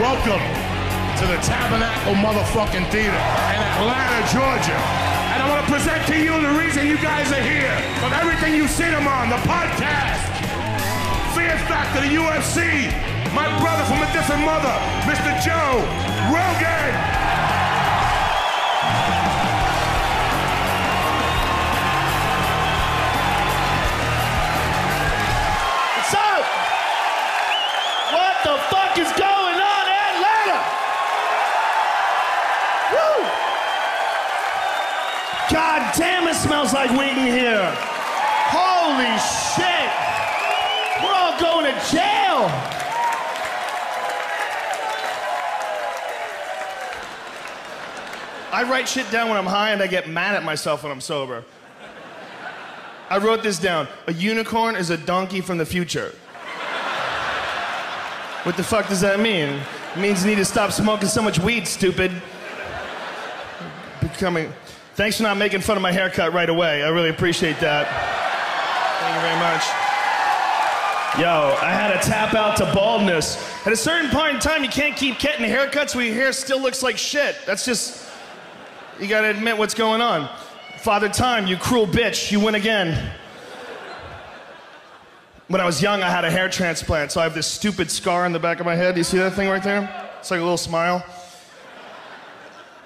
Welcome to the Tabernacle motherfucking Theater in Atlanta, Georgia. And I want to present to you the reason you guys are here. From everything you've seen them on, the podcast, Fear Factor, the UFC, my brother from a different mother, Mr. Joe Rogan. What's up? What the fuck is going on in Atlanta? Woo! God damn, it smells like weed in here. Holy shit. We're all going to jail. I write shit down when I'm high and I get mad at myself when I'm sober. I wrote this down. A unicorn is a donkey from the future. What the fuck does that mean? It means you need to stop smoking so much weed, stupid. Thanks for not making fun of my haircut right away. I really appreciate that. Thank you very much. Yo, I had to tap out to baldness. At a certain point in time, you can't keep getting haircuts where your hair still looks like shit. That's just, you gotta admit what's going on. Father Time, you cruel bitch, you win again. When I was young, I had a hair transplant, so I have this stupid scar on the back of my head. Do you see that thing right there? It's like a little smile.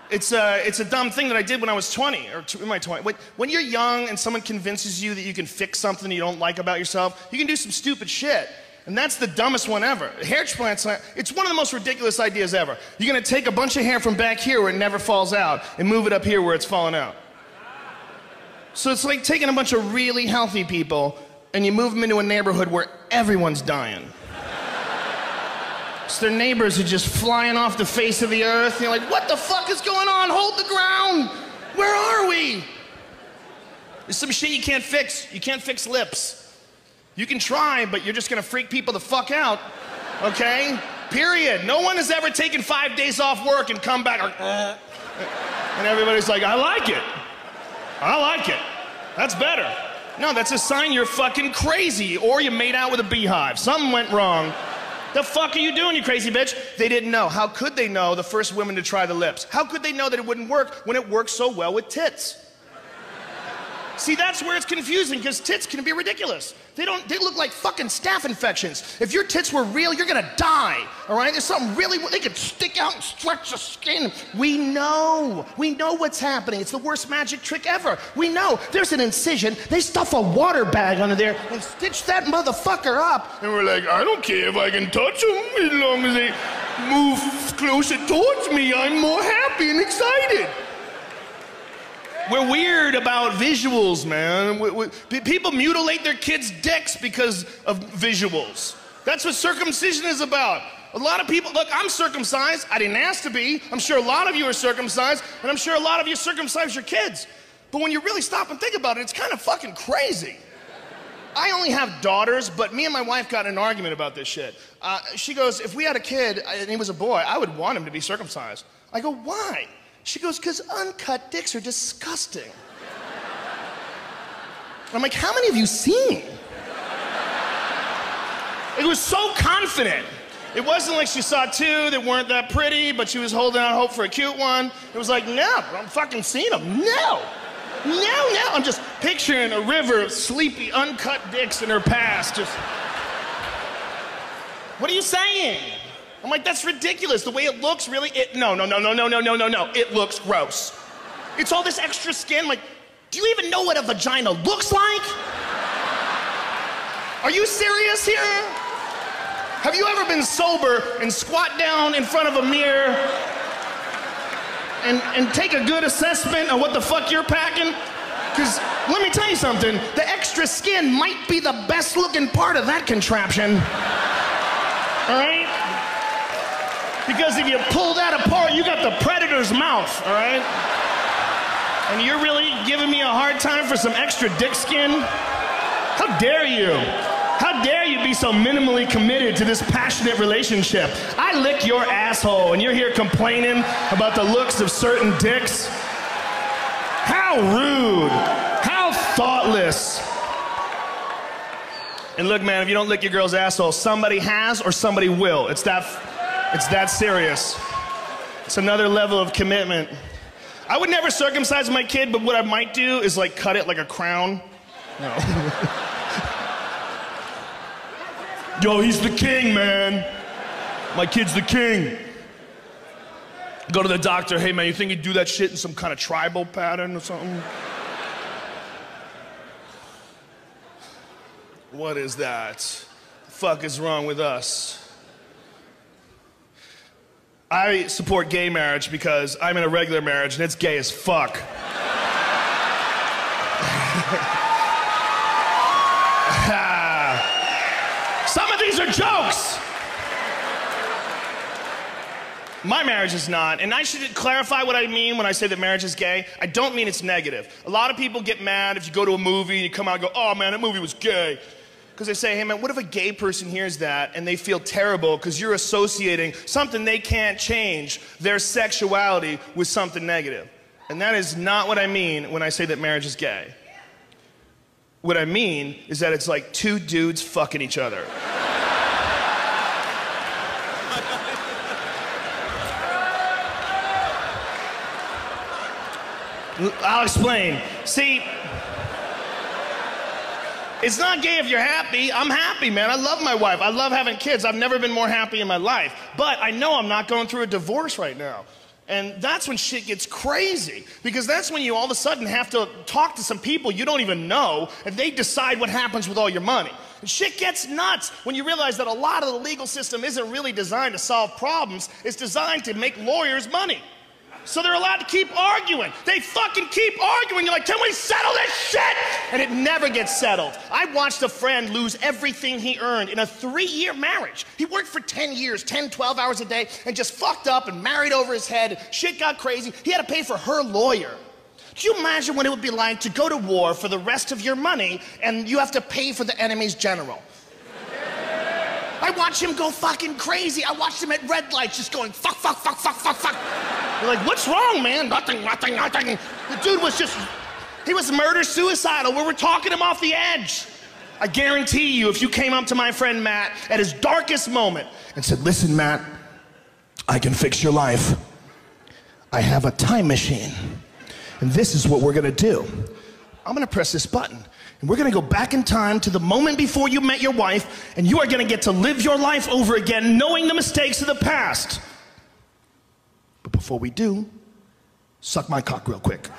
It's a dumb thing that I did when I was 20, or in my 20s. When you're young and someone convinces you that you can fix something you don't like about yourself, you can do some stupid shit. And that's the dumbest one ever. Hair transplants, it's one of the most ridiculous ideas ever. You're gonna take a bunch of hair from back here where it never falls out and move it up here where it's falling out. So it's like taking a bunch of really healthy people and you move them into a neighborhood where everyone's dying. So their neighbors are just flying off the face of the earth. And you're like, what the fuck is going on? Hold the ground. Where are we? There's some shit you can't fix. You can't fix lips. You can try, but you're just gonna freak people the fuck out, okay? Period. No one has ever taken 5 days off work and come back like, and everybody's like, I like it. I like it. That's better. No, that's a sign you're fucking crazy or you made out with a beehive. Something went wrong. The fuck are you doing, you crazy bitch? They didn't know. How could they know, the first women to try the lips? How could they know that it wouldn't work when it works so well with tits? See, that's where it's confusing, because tits can be ridiculous. They look like fucking staph infections. If your tits were real, you're gonna die, all right? There's something really, they could stick out and stretch the skin. We know what's happening. It's the worst magic trick ever. We know, there's an incision, they stuff a water bag under there and stitch that motherfucker up. And we're like, I don't care if I can touch them, as long as they move closer towards me, I'm more happy and excited. We're weird about visuals, man. People mutilate their kids' dicks because of visuals. That's what circumcision is about. A lot of people, look, I'm circumcised. I didn't ask to be. I'm sure a lot of you are circumcised, and I'm sure a lot of you circumcise your kids. But when you really stop and think about it, it's kind of fucking crazy. I only have daughters, but me and my wife got in an argument about this shit. She goes, if we had a kid and he was a boy, I would want him to be circumcised. I go, why? She goes, because uncut dicks are disgusting. I'm like, how many have you seen? It was so confident. It wasn't like she saw two that weren't that pretty, but she was holding out hope for a cute one. It was like, no, I'm fucking seeing them. No. I'm just picturing a river of sleepy, uncut dicks in her past. Just, what are you saying? I'm like, that's ridiculous. The way it looks, really, no. It looks gross. It's all this extra skin. Like, do you even know what a vagina looks like? Are you serious here? Have you ever been sober and squat down in front of a mirror and take a good assessment of what the fuck you're packing? Because let me tell you something, the extra skin might be the best looking part of that contraption. All right? Because if you pull that apart, you got the predator's mouth, all right? And you're really giving me a hard time for some extra dick skin? How dare you? How dare you be so minimally committed to this passionate relationship? I lick your asshole and you're here complaining about the looks of certain dicks? How rude. How thoughtless. And look, man, if you don't lick your girl's asshole, somebody has or somebody will. It's that It's that serious. It's another level of commitment. I would never circumcise my kid, but what I might do is like cut it like a crown. No. Yo, he's the king, man. My kid's the king. Go to the doctor, hey man, you think you'd do that shit in some kind of tribal pattern or something? What is that? The fuck is wrong with us? I support gay marriage because I'm in a regular marriage and it's gay as fuck. Some of these are jokes. My marriage is not, and I should clarify what I mean when I say that marriage is gay. I don't mean it's negative. A lot of people get mad if you go to a movie and you come out and go, oh man, that movie was gay. Because they say, hey man, what if a gay person hears that and they feel terrible because you're associating something they can't change, their sexuality, with something negative. And that is not what I mean when I say that marriage is gay. What I mean is that it's like two dudes fucking each other. I'll explain. See, it's not gay if you're happy. I'm happy, man. I love my wife. I love having kids. I've never been more happy in my life. But I know I'm not going through a divorce right now. And that's when shit gets crazy. Because that's when you all of a sudden have to talk to some people you don't even know, and they decide what happens with all your money. And shit gets nuts when you realize that a lot of the legal system isn't really designed to solve problems. It's designed to make lawyers money. So they're allowed to keep arguing. They fucking keep arguing. You're like, can we settle this shit? And it never gets settled. I watched a friend lose everything he earned in a 3-year marriage. He worked for 10 years, 10, 12 hours a day, and just fucked up and married over his head. Shit got crazy. He had to pay for her lawyer. Do you imagine what it would be like to go to war for the rest of your money and you have to pay for the enemy's general? I watched him go fucking crazy. I watched him at red lights just going fuck, fuck, fuck, fuck, fuck, fuck. You're like, what's wrong, man? Nothing, nothing, nothing. The dude was just, he was murder-suicidal. We were talking him off the edge. I guarantee you, if you came up to my friend Matt at his darkest moment and said, listen, Matt, I can fix your life. I have a time machine, and this is what we're gonna do. I'm gonna press this button, and we're gonna go back in time to the moment before you met your wife, and you are gonna get to live your life over again, knowing the mistakes of the past. But before we do, suck my cock real quick.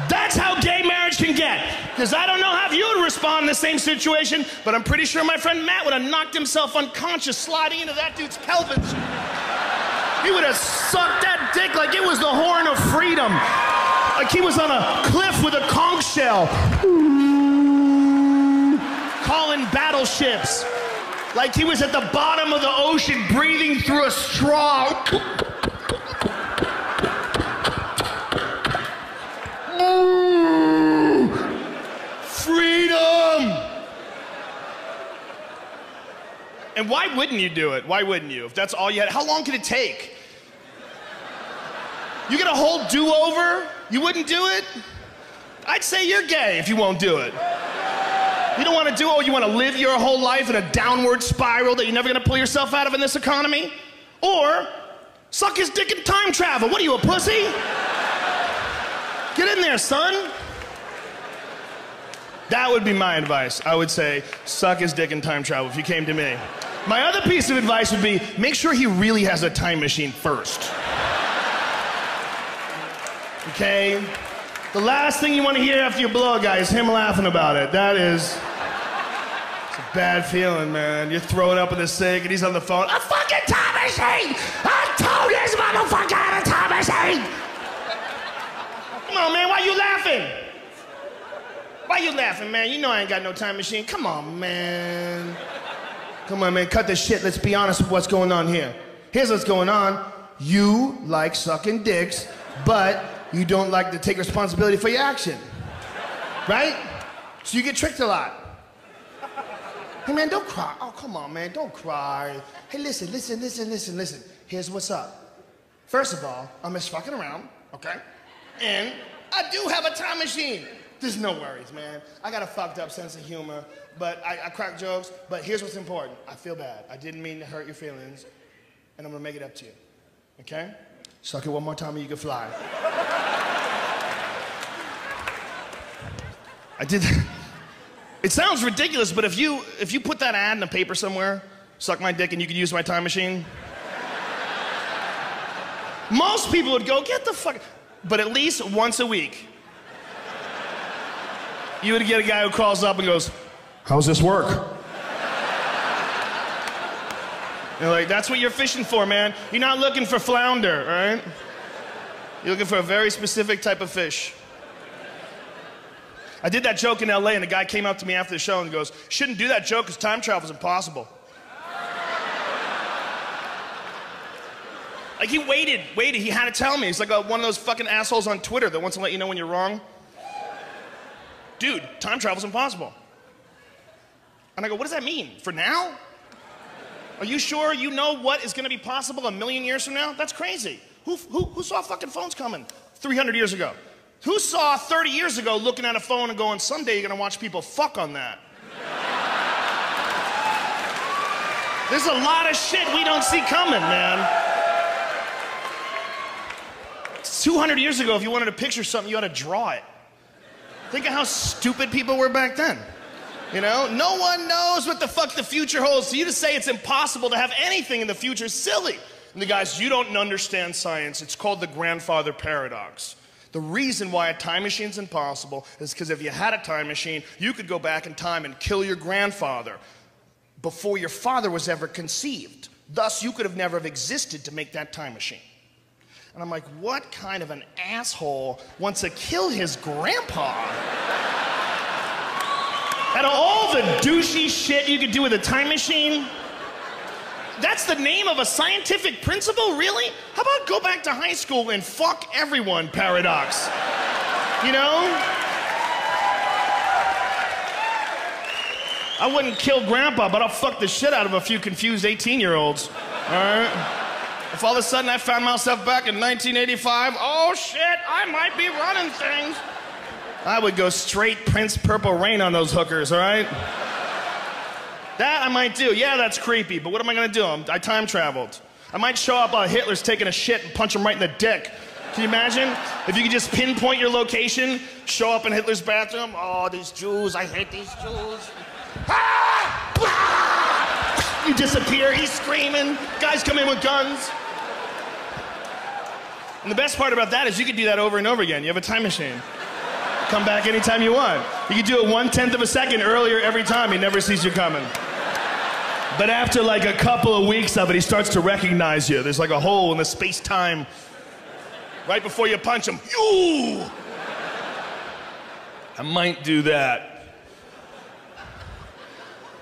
That's how gay marriage can get. Because I don't know how you would respond in the same situation, but I'm pretty sure my friend Matt would have knocked himself unconscious sliding into that dude's pelvis. He would have sucked that dick like it was the horn of freedom. Like he was on a cliff with a conch shell. Calling battleships. Like he was at the bottom of the ocean breathing through a straw. Freedom! And why wouldn't you do it? Why wouldn't you? If that's all you had, how long could it take? You get a whole do-over? You wouldn't do it? I'd say you're gay if you won't do it. You don't want to do it, or you want to live your whole life in a downward spiral that you're never going to pull yourself out of in this economy? Or suck his dick and time travel. What are you, a pussy? Get in there, son. That would be my advice. I would say, suck his dick and time travel if you came to me. My other piece of advice would be, make sure he really has a time machine first. Okay? The last thing you want to hear after you blow a guy is him laughing about it. That is, it's a bad feeling, man. You're throwing up in the sink and he's on the phone. A fucking time machine! I told this motherfucker I had a time machine! Come on, man, why you laughing? Why you laughing, man? You know I ain't got no time machine. Come on, man. Come on, man, cut this shit. Let's be honest with what's going on here. Here's what's going on. You like sucking dicks, but you don't like to take responsibility for your action. Right? So you get tricked a lot. Hey, man, don't cry. Oh, come on, man, don't cry. Hey, listen. Here's what's up. First of all, I'm just fucking around, okay? And I do have a time machine. There's no worries, man. I got a fucked up sense of humor, but I crack jokes, but here's what's important. I feel bad. I didn't mean to hurt your feelings, and I'm gonna make it up to you, okay? Suck it one more time and you can fly. I did. It sounds ridiculous, but if you put that ad in a paper somewhere, suck my dick and you could use my time machine, most people would go, get the fuck. But at least once a week, you would get a guy who calls up and goes, how's this work? You're like, that's what you're fishing for, man. You're not looking for flounder, all right? You're looking for a very specific type of fish. I did that joke in LA and a guy came up to me after the show and goes, shouldn't do that joke because time travel's impossible. Like he waited, he had to tell me. He's like one of those fucking assholes on Twitter that wants to let you know when you're wrong. Dude, time travel's impossible. And I go, what does that mean? For now? Are you sure you know what is gonna be possible a million years from now? That's crazy. Who saw fucking phones coming 300 years ago? Who saw 30 years ago looking at a phone and going, someday you're gonna watch people fuck on that? There's a lot of shit we don't see coming, man. 200 years ago, if you wanted to picture something, you had to draw it. Think of how stupid people were back then. You know? No one knows what the fuck the future holds. So you to say it's impossible to have anything in the future is silly. And the guys, you don't understand science. It's called the grandfather paradox. The reason why a time machine's impossible is because if you had a time machine, you could go back in time and kill your grandfather before your father was ever conceived. Thus, you could have never have existed to make that time machine. And I'm like, what kind of an asshole wants to kill his grandpa? Out of all the douchey shit you could do with a time machine, that's the name of a scientific principle, really? How about go back to high school and fuck everyone paradox? You know? I wouldn't kill grandpa, but I'll fuck the shit out of a few confused 18-year-olds, all right? If all of a sudden I found myself back in 1985, oh shit, I might be running things. I would go straight Prince Purple Rain on those hookers, all right? That I might do. Yeah, that's creepy, but what am I gonna do? I time traveled. I might show up while Hitler's taking a shit and punch him right in the dick. Can you imagine? If you could just pinpoint your location, show up in Hitler's bathroom. Oh, these Jews, I hate these Jews. Ah! Ah! You disappear, he's screaming. Guys come in with guns. And the best part about that is you could do that over and over again. You have a time machine. Come back anytime you want. You could do it 1/10 of a second earlier every time. He never sees you coming. But after like a couple of weeks of it, he starts to recognize you. There's like a hole in the space-time. Right before you punch him, you! I might do that.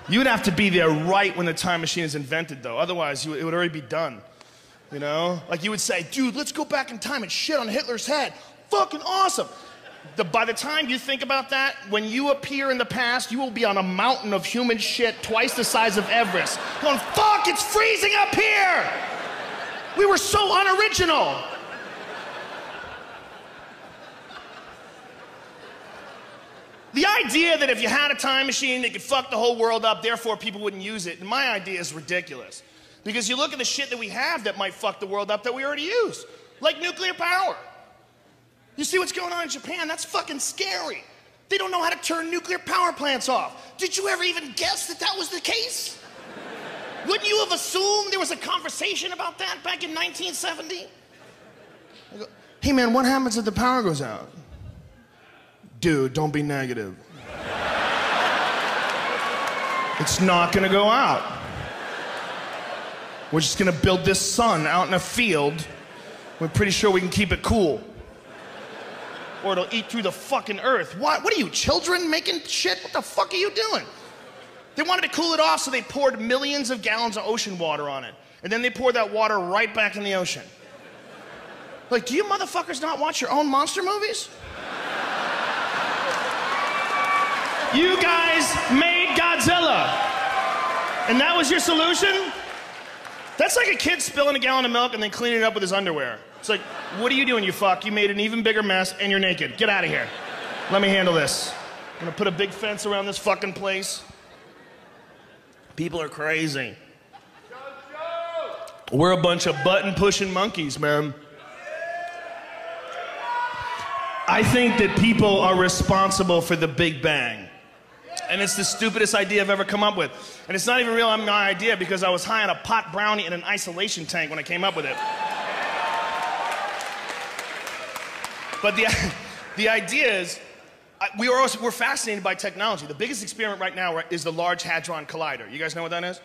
You would have to be there right when the time machine is invented, though. Otherwise, it would already be done. You know? Like you would say, dude, let's go back in time and shit on Hitler's head. Fucking awesome. By the time you think about that, when you appear in the past, you will be on a mountain of human shit twice the size of Everest. Going, fuck, it's freezing up here! We were so unoriginal. The idea that if you had a time machine, it could fuck the whole world up, therefore people wouldn't use it, my idea is ridiculous. Because you look at the shit that we have that might fuck the world up that we already use. Like nuclear power. You see what's going on in Japan? That's fucking scary. They don't know how to turn nuclear power plants off. Did you ever even guess that that was the case? Wouldn't you have assumed there was a conversation about that back in 1970? I go, hey man, what happens if the power goes out? Dude, don't be negative. It's not gonna go out. We're just gonna build this sun out in a field. We're pretty sure we can keep it cool. Or it'll eat through the fucking earth. What are you, children making shit? What the fuck are you doing? They wanted to cool it off, so they poured millions of gallons of ocean water on it. And then they poured that water right back in the ocean. Like, do you motherfuckers not watch your own monster movies? You guys made Godzilla. And that was your solution? That's like a kid spilling a gallon of milk and then cleaning it up with his underwear. It's like, what are you doing, you fuck? You made an even bigger mess and you're naked. Get out of here. Let me handle this. I'm gonna put a big fence around this fucking place. People are crazy. We're a bunch of button-pushing monkeys, man. I think that people are responsible for the Big Bang. And it's the stupidest idea I've ever come up with. And it's not even really my idea because I was high on a pot brownie in an isolation tank when I came up with it. But the idea is, we're fascinated by technology. The biggest experiment right now is the Large Hadron Collider. You guys know what that is?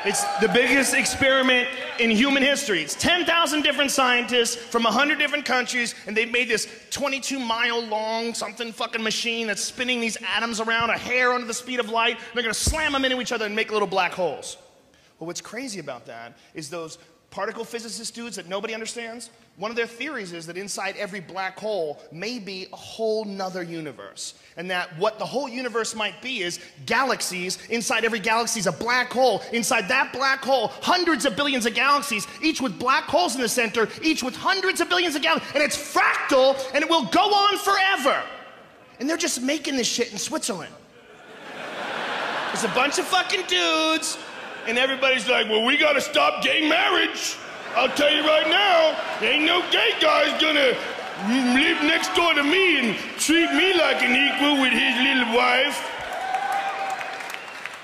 It's the biggest experiment in human history. It's 10,000 different scientists from 100 different countries, and they've made this 22-mile long something fucking machine that's spinning these atoms around a hair under the speed of light. And they're gonna slam them into each other and make little black holes. Well, what's crazy about that is those particle physicist dudes that nobody understands, one of their theories is that inside every black hole may be a whole nother universe. And that what the whole universe might be is galaxies. Inside every galaxy is a black hole. Inside that black hole, hundreds of billions of galaxies, each with black holes in the center, each with hundreds of billions of galaxies. And it's fractal, and it will go on forever. And they're just making this shit in Switzerland. There's a bunch of fucking dudes, and everybody's like, well, we gotta stop gay marriage. I'll tell you right now, ain't no gay guy's gonna live next door to me and treat me like an equal with his little wife.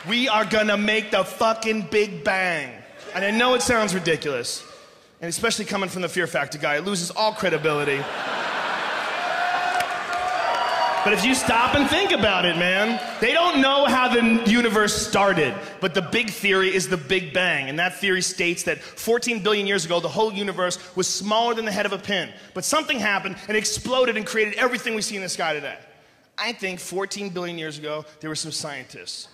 We are gonna make the fucking Big Bang. And I know it sounds ridiculous, and especially coming from the Fear Factor guy, it loses all credibility. But if you stop and think about it, man, they don't know how the universe started. But the big theory is the Big Bang. And that theory states that 14 billion years ago, the whole universe was smaller than the head of a pin. But something happened and exploded and created everything we see in the sky today. I think 14 billion years ago, there were some scientists.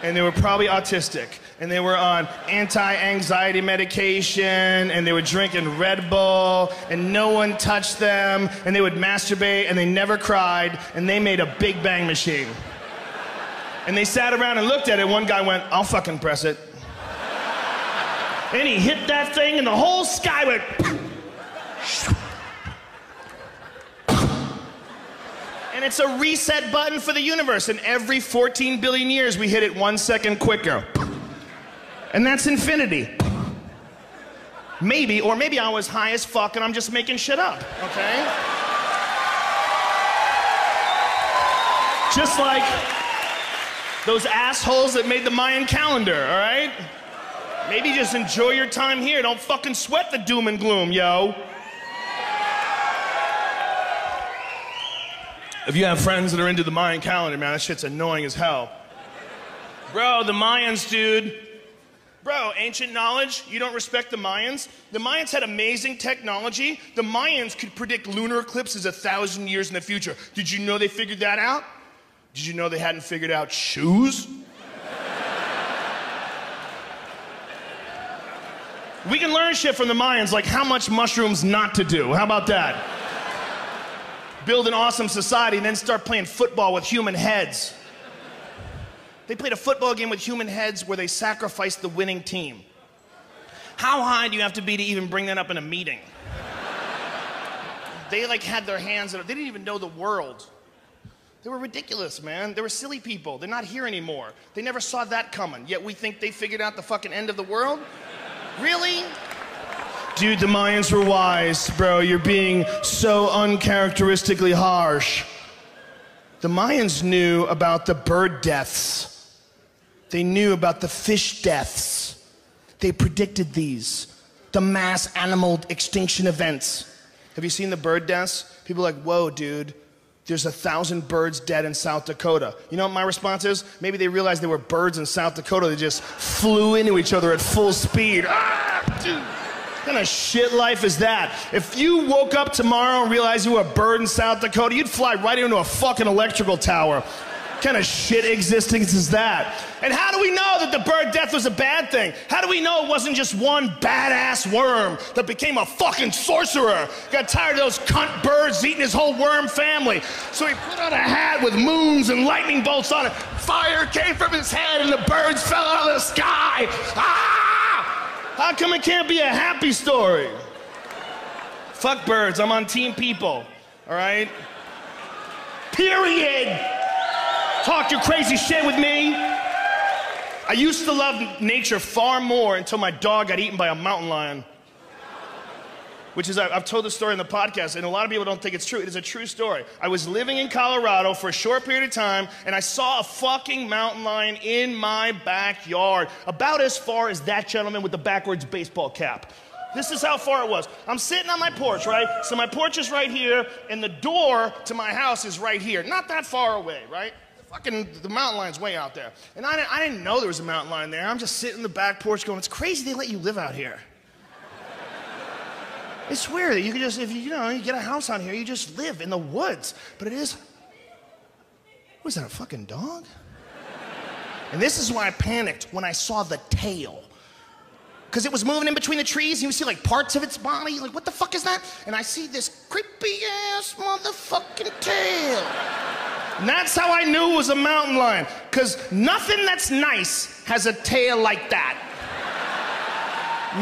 And they were probably autistic. And they were on anti-anxiety medication. And they were drinking Red Bull. And no one touched them. And they would masturbate. And they never cried. And they made a Big Bang machine. And they sat around and looked at it. One guy went, I'll fucking press it. And he hit that thing. And the whole sky went... And it's a reset button for the universe. And every 14 billion years, we hit it 1 second quicker. And that's infinity. Maybe, or maybe I was high as fuck and I'm just making shit up, okay? Just like those assholes that made the Mayan calendar, all right? Maybe just enjoy your time here. Don't fucking sweat the doom and gloom, yo. If you have friends that are into the Mayan calendar, man, that shit's annoying as hell. Bro, the Mayans, dude. Bro, ancient knowledge, you don't respect the Mayans? The Mayans had amazing technology. The Mayans could predict lunar eclipses 1,000 years in the future. Did you know they figured that out? Did you know they hadn't figured out shoes? We can learn shit from the Mayans, like how much mushrooms not to do. How about that? Build an awesome society and then start playing football with human heads. They played a football game with human heads where they sacrificed the winning team. How high do you have to be to even bring that up in a meeting? They like had their hands, they didn't even know the world. They were ridiculous, man. They were silly people. They're not here anymore. They never saw that coming, yet we think they figured out the fucking end of the world? Really? Dude, the Mayans were wise, bro. You're being so uncharacteristically harsh. The Mayans knew about the bird deaths. They knew about the fish deaths. They predicted these. The mass animal extinction events. Have you seen the bird deaths? People are like, whoa, dude. There's 1,000 birds dead in South Dakota. You know what my response is? Maybe they realized there were birds in South Dakota that just flew into each other at full speed. Ah, dude. What kind of shit life is that? If you woke up tomorrow and realized you were a bird in South Dakota, you'd fly right into a fucking electrical tower. What kind of shit existence is that? And how do we know that the bird death was a bad thing? How do we know it wasn't just one badass worm that became a fucking sorcerer? Got tired of those cunt birds eating his whole worm family. So he put on a hat with moons and lightning bolts on it. Fire came from his head and the birds fell out of the sky. Ah! How come it can't be a happy story? Fuck birds, I'm on team people, all right? Period. Talk your crazy shit with me. I used to love nature far more until my dog got eaten by a mountain lion. Which is, I've told this story in the podcast, and a lot of people don't think it's true. It is a true story. I was living in Colorado for a short period of time, and I saw a fucking mountain lion in my backyard, about as far as that gentleman with the backwards baseball cap. This is how far it was. I'm sitting on my porch, right? So my porch is right here, and the door to my house is right here. Not that far away, right? The mountain lion's way out there. And I didn't know there was a mountain lion there. I'm just sitting in the back porch going, it's crazy they let you live out here. It's weird that you can just, if you get a house on here, you just live in the woods. But it is, was that a fucking dog? And this is why I panicked when I saw the tail. Because it was moving in between the trees, and you see like parts of its body, like what the fuck is that? And I see this creepy ass motherfucking tail. And that's how I knew it was a mountain lion. Because nothing that's nice has a tail like that.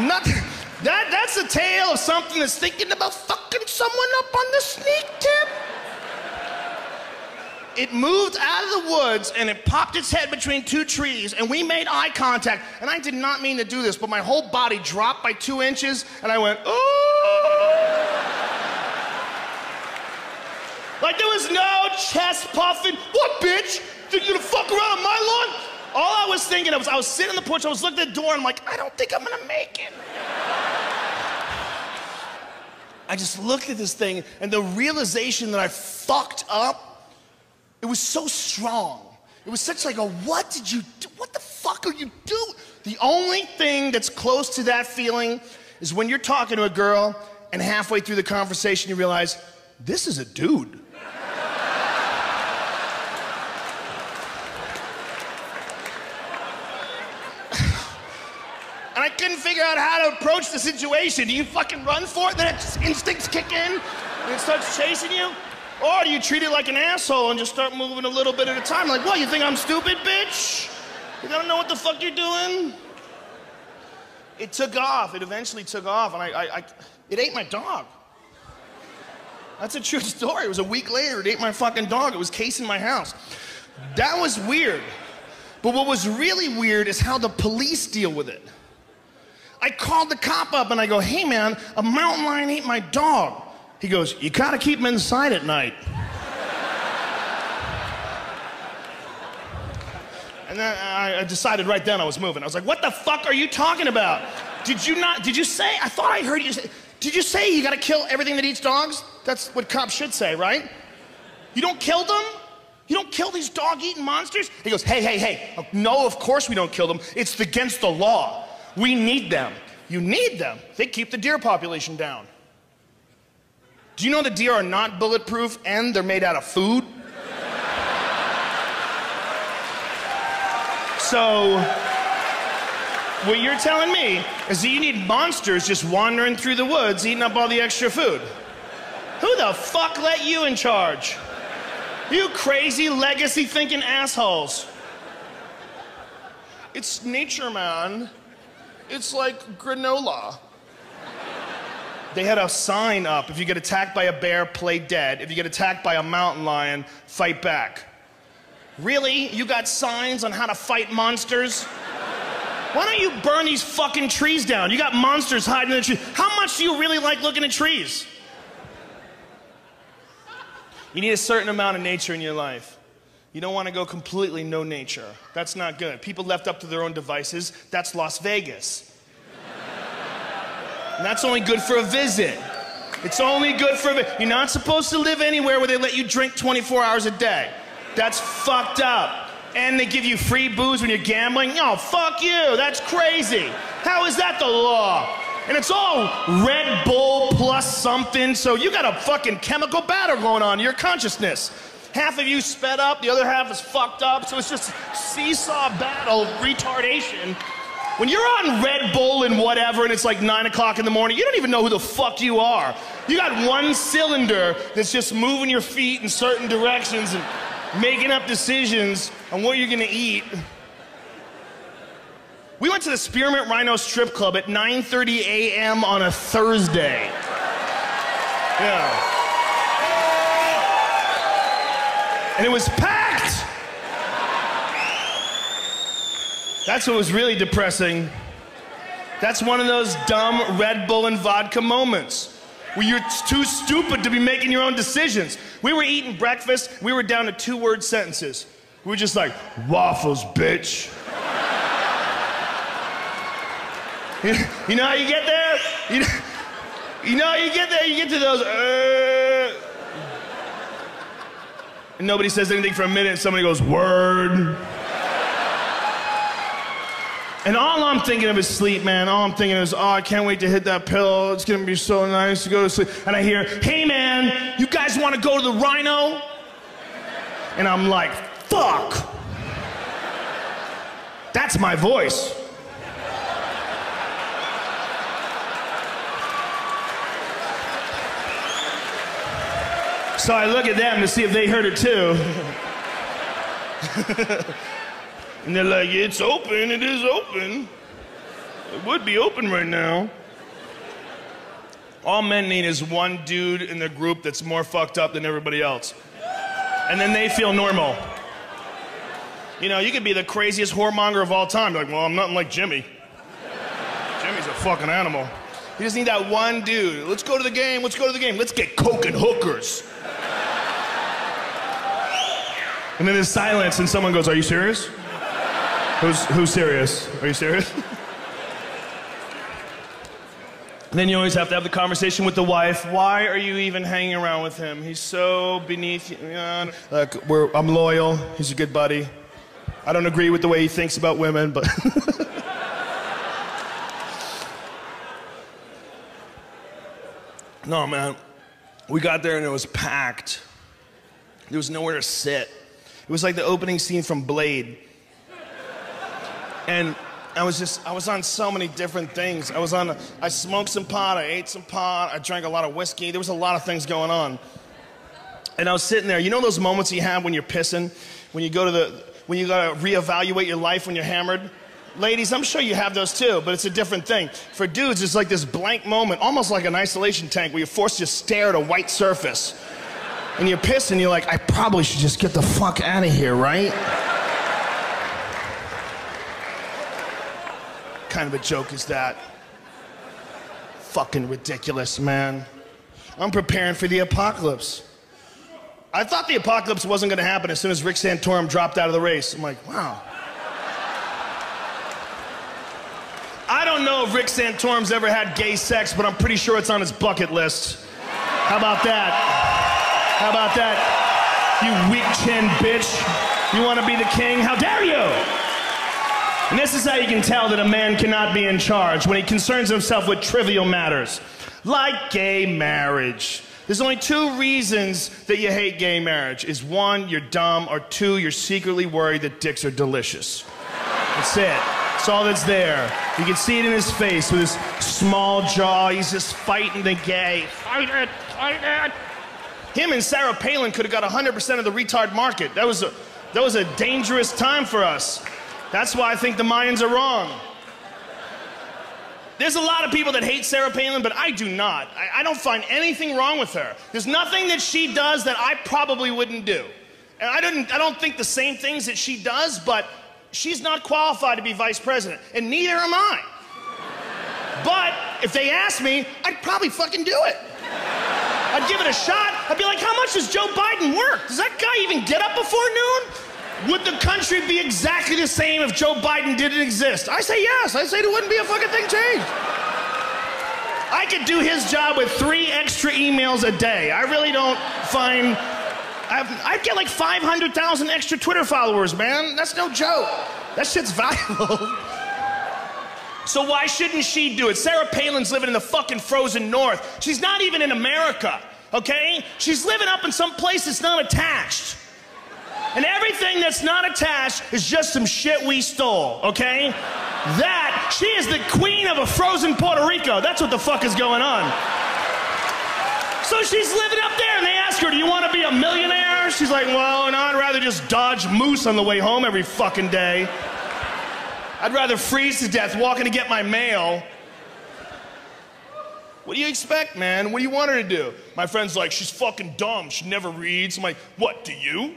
Nothing. That's a tale of something that's thinking about fucking someone up on the sneak tip. It moved out of the woods and it popped its head between two trees and we made eye contact. And I did not mean to do this, but my whole body dropped by 2 inches and I went, oh. Like there was no chest puffing. What, bitch? Think you gonna fuck around on my lawn? All I was thinking, I was sitting on the porch, I was looking at the door, and I'm like, I don't think I'm gonna make it. I just looked at this thing, and the realization that I fucked up, it was so strong. It was such like a, what did you do? What the fuck are you doing? The only thing that's close to that feeling is when you're talking to a girl, and halfway through the conversation you realize, this is a dude. And I couldn't figure out how to approach the situation. Do you fucking run for it, then its instincts kick in, and it starts chasing you? Or do you treat it like an asshole and just start moving a little bit at a time? Like, what, you think I'm stupid, bitch? You don't know what the fuck you're doing? It took off. It eventually took off, and it ate my dog. That's a true story. It was a week later, it ate my fucking dog. It was casing my house. That was weird. But what was really weird is how the police deal with it. I called the cop up and I go, hey man, a mountain lion ate my dog. He goes, you gotta keep him inside at night. And then I decided right then I was moving. I was like, what the fuck are you talking about? Did you say, I thought I heard you say, did you say you gotta kill everything that eats dogs? That's what cops should say, right? You don't kill them? You don't kill these dog-eating monsters? He goes, hey. No, of course we don't kill them. It's against the law. We need them. You need them. They keep the deer population down. Do you know the deer are not bulletproof and they're made out of food? So, what you're telling me is that you need monsters just wandering through the woods eating up all the extra food. Who the fuck let you in charge? You crazy legacy-thinking assholes. It's nature, man. It's like granola. They had a sign up, if you get attacked by a bear, play dead. If you get attacked by a mountain lion, fight back. Really? You got signs on how to fight monsters? Why don't you burn these fucking trees down? You got monsters hiding in the trees. How much do you really like looking at trees? You need a certain amount of nature in your life. You don't want to go completely no nature. That's not good. People left up to their own devices, that's Las Vegas. And that's only good for a visit. It's only good for a visit. You're not supposed to live anywhere where they let you drink 24 hours a day. That's fucked up. And they give you free booze when you're gambling. Oh, fuck you. That's crazy. How is that the law? And it's all Red Bull plus something, so you got a fucking chemical battle going on in your consciousness. Half of you sped up, the other half is fucked up, so it's just seesaw battle, retardation. When you're on Red Bull and whatever, and it's like 9 o'clock in the morning, you don't even know who the fuck you are. You got one cylinder that's just moving your feet in certain directions and making up decisions on what you're gonna eat. We went to the Spearmint Rhino Strip Club at 9:30 a.m. on a Thursday. Yeah. And it was packed. That's what was really depressing. That's one of those dumb Red Bull and vodka moments where you're too stupid to be making your own decisions. We were eating breakfast, we were down to 2-word sentences. We were just like, waffles, bitch. You know how you get there? You know how you get there? You get to those, and nobody says anything for a minute, and somebody goes, word. And all I'm thinking of is sleep, man. All I'm thinking is, oh, I can't wait to hit that pillow. It's gonna be so nice to go to sleep. And I hear, hey man, you guys wanna go to the Rhino? And I'm like, fuck. That's my voice. So I look at them to see if they heard it too. And they're like, it's open, it is open. It would be open right now. All men need is one dude in the group that's more fucked up than everybody else. And then they feel normal. You know, you could be the craziest whoremonger of all time. You're like, well, I'm nothing like Jimmy. Jimmy's a fucking animal. You just need that one dude. Let's go to the game, let's go to the game. Let's get coke and hookers. And then there's silence and someone goes, are you serious? Who's serious? Are you serious? And then you always have to have the conversation with the wife. Why are you even hanging around with him? He's so beneath you. Look, I'm loyal. He's a good buddy. I don't agree with the way he thinks about women, but... No, man. We got there and it was packed. There was nowhere to sit. It was like the opening scene from Blade. And I was on so many different things. I smoked some pot, I ate some pot, I drank a lot of whiskey. There was a lot of things going on. And I was sitting there, you know those moments you have when you're pissing? When you gotta reevaluate your life when you're hammered? Ladies, I'm sure you have those too, but it's a different thing. For dudes, it's like this blank moment, almost like an isolation tank where you're forced to stare at a white surface. And you're pissed and you're like, I probably should just get the fuck out of here, right? Kind of a joke is that? Fucking ridiculous, man. I'm preparing for the apocalypse. I thought the apocalypse wasn't gonna happen as soon as Rick Santorum dropped out of the race. I'm like, wow. I don't know if Rick Santorum's ever had gay sex, but I'm pretty sure it's on his bucket list. How about that? How about that? You weak-chinned bitch. You wanna be the king? How dare you? And this is how you can tell that a man cannot be in charge, when he concerns himself with trivial matters, like gay marriage. There's only 2 reasons that you hate gay marriage. Is 1, you're dumb, or 2, you're secretly worried that dicks are delicious. That's it. That's all that's there. You can see it in his face with his small jaw. He's just fighting the gay. Fight it, fight it. Him and Sarah Palin could have got 100% of the retard market. That was a dangerous time for us. That's why I think the Mayans are wrong. There's a lot of people that hate Sarah Palin, but I do not. I don't find anything wrong with her. There's nothing that she does that I probably wouldn't do. And I don't think the same things that she does, but she's not qualified to be vice president, and neither am I. But if they asked me, I'd probably fucking do it. I'd give it a shot. I'd be like, how much does Joe Biden work? Does that guy even get up before noon? Would the country be exactly the same if Joe Biden didn't exist? I say yes. I say there wouldn't be a fucking thing changed. I could do his job with 3 extra emails a day. I really don't find... I'd get like 500,000 extra Twitter followers, man. That's no joke. That shit's valuable. So why shouldn't she do it? Sarah Palin's living in the fucking frozen north. She's not even in America, okay? She's living up in some place that's not attached. And everything that's not attached is just some shit we stole, okay? She is the queen of a frozen Puerto Rico. That's what the fuck is going on. So she's living up there, and they ask her, do you want to be a millionaire? She's like, well, no, I'd rather just dodge moose on the way home every fucking day. I'd rather freeze to death walking to get my mail. What do you expect, man? What do you want her to do? My friend's like, she's fucking dumb. She never reads. I'm like, what, do you?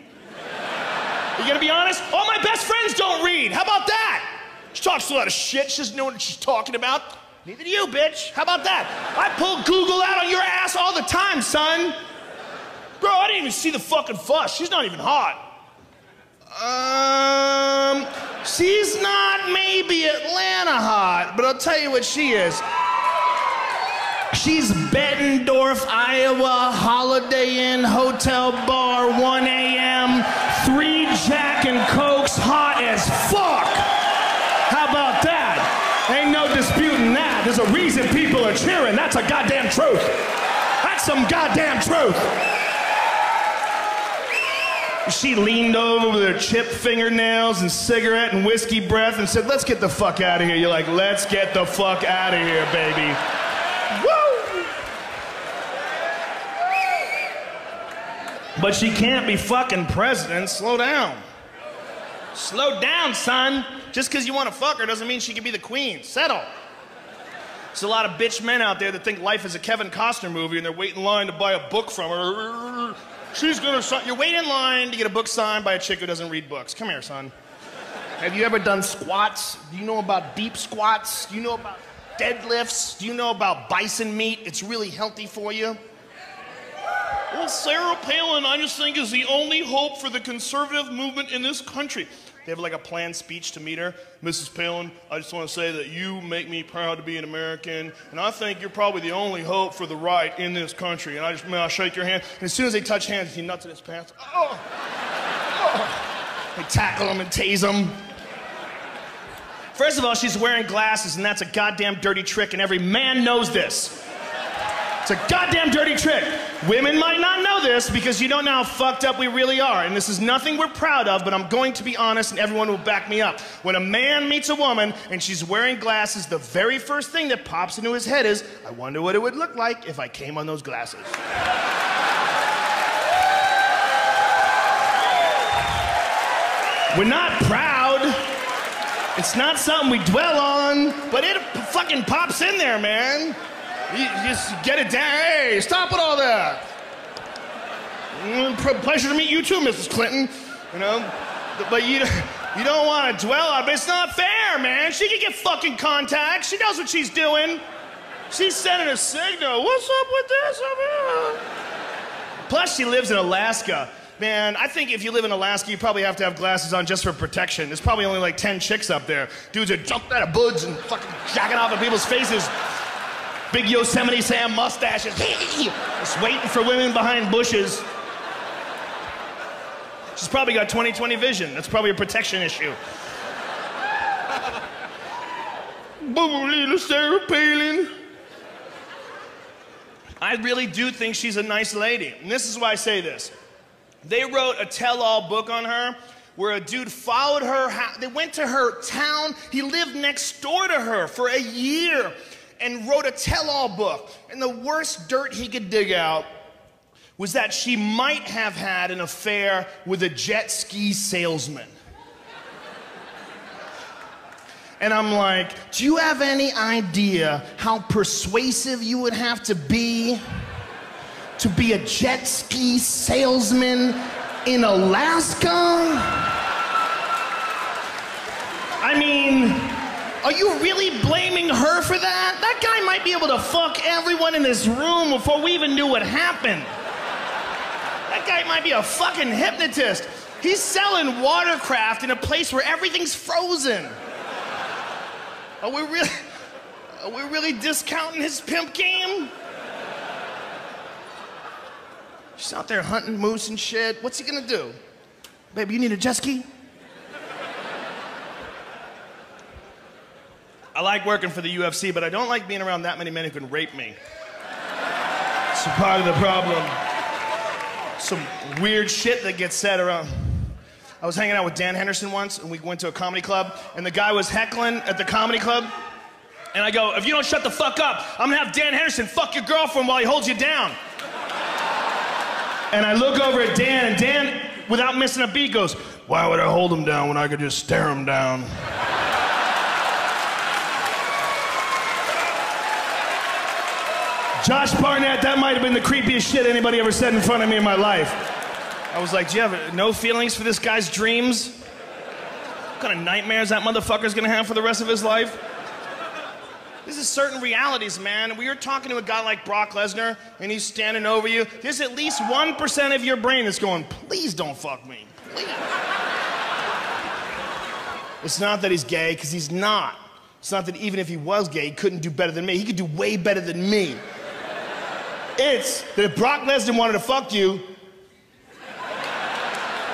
You gonna be honest? All my best friends don't read. How about that? She talks a lot of shit. She doesn't know what she's talking about. Neither do you, bitch. How about that? I pull Google out on your ass all the time, son. Bro, I didn't even see the fucking fuss. She's not even hot. She's not maybe Atlanta hot, but I'll tell you what she is. She's Bettendorf, Iowa, Holiday Inn, Hotel Bar, 1 a.m., 3 Jack and Cokes, hot as fuck. How about that? Ain't no disputing that. There's a reason people are cheering. That's a goddamn truth. That's some goddamn truth. She leaned over with her chipped fingernails and cigarette and whiskey breath and said, let's get the fuck out of here. You're like, let's get the fuck out of here, baby. Woo! But she can't be fucking president. Slow down. Slow down, son. Just because you want to fuck her doesn't mean she can be the queen. Settle. There's a lot of bitch men out there that think life is a Kevin Costner movie and they're waiting in line to buy a book from her. She's gonna sign. You're waiting in line to get a book signed by a chick who doesn't read books. Come here, son. Have you ever done squats? Do you know about deep squats? Do you know about deadlifts? Do you know about bison meat? It's really healthy for you. Well, Sarah Palin, I just think, is the only hope for the conservative movement in this country. They have like a planned speech to meet her. Mrs. Palin, I just want to say that you make me proud to be an American, and I think you're probably the only hope for the right in this country. And may I shake your hand? And as soon as they touch hands, he nuts in his pants. Oh! Oh! They tackle him and tase him. First of all, she's wearing glasses, and that's a goddamn dirty trick, and every man knows this. It's a goddamn dirty trick. Women might not know this because you don't know how fucked up we really are. And this is nothing we're proud of, but I'm going to be honest and everyone will back me up. When a man meets a woman and she's wearing glasses, the very first thing that pops into his head is, I wonder what it would look like if I came on those glasses. We're not proud. It's not something we dwell on, but it fucking pops in there, man. You just get it down. Hey, stop with all that. Pleasure to meet you too, Mrs. Clinton. You know, but you don't want to dwell on it. But it's not fair, man. She can get fucking contacts. She knows what she's doing. She's sending a signal. What's up with this? Plus, she lives in Alaska. Man, I think if you live in Alaska, you probably have to have glasses on just for protection. There's probably only like 10 chicks up there. Dudes are jumping out of buds and fucking jacking off at people's faces. Big Yosemite Sam mustaches. Just waiting for women behind bushes. She's probably got 20/20 vision. That's probably a protection issue. Little Sarah Palin. I really do think she's a nice lady. And this is why I say this. They wrote a tell-all book on her where a dude followed her. They went to her town. He lived next door to her for a year and wrote a tell-all book. And the worst dirt he could dig out was that she might have had an affair with a jet ski salesman. And I'm like, do you have any idea how persuasive you would have to be a jet ski salesman in Alaska? I mean, are you really blaming her for that? That guy might be able to fuck everyone in this room before we even knew what happened. That guy might be a fucking hypnotist. He's selling watercraft in a place where everything's frozen. Are we really discounting his pimp game? She's out there hunting moose and shit. What's he gonna do? Baby, you need a jet ski? I like working for the UFC, but I don't like being around that many men who can rape me. It's part of the problem. Some weird shit that gets said around. I was hanging out with Dan Henderson once, and we went to a comedy club, and the guy was heckling at the comedy club. And I go, if you don't shut the fuck up, I'm gonna have Dan Henderson fuck your girlfriend while he holds you down. And I look over at Dan, and Dan, without missing a beat, goes, why would I hold him down when I could just stare him down? Josh Barnett, that might have been the creepiest shit anybody ever said in front of me in my life. I was like, do you have no feelings for this guy's dreams? What kind of nightmares that motherfucker's gonna have for the rest of his life? This is certain realities, man. We were talking to a guy like Brock Lesnar, and he's standing over you. There's at least 1% of your brain that's going, please don't fuck me, please. It's not that he's gay, because he's not. It's not that even if he was gay, he couldn't do better than me. He could do way better than me. It's that if Brock Lesnar wanted to fuck you,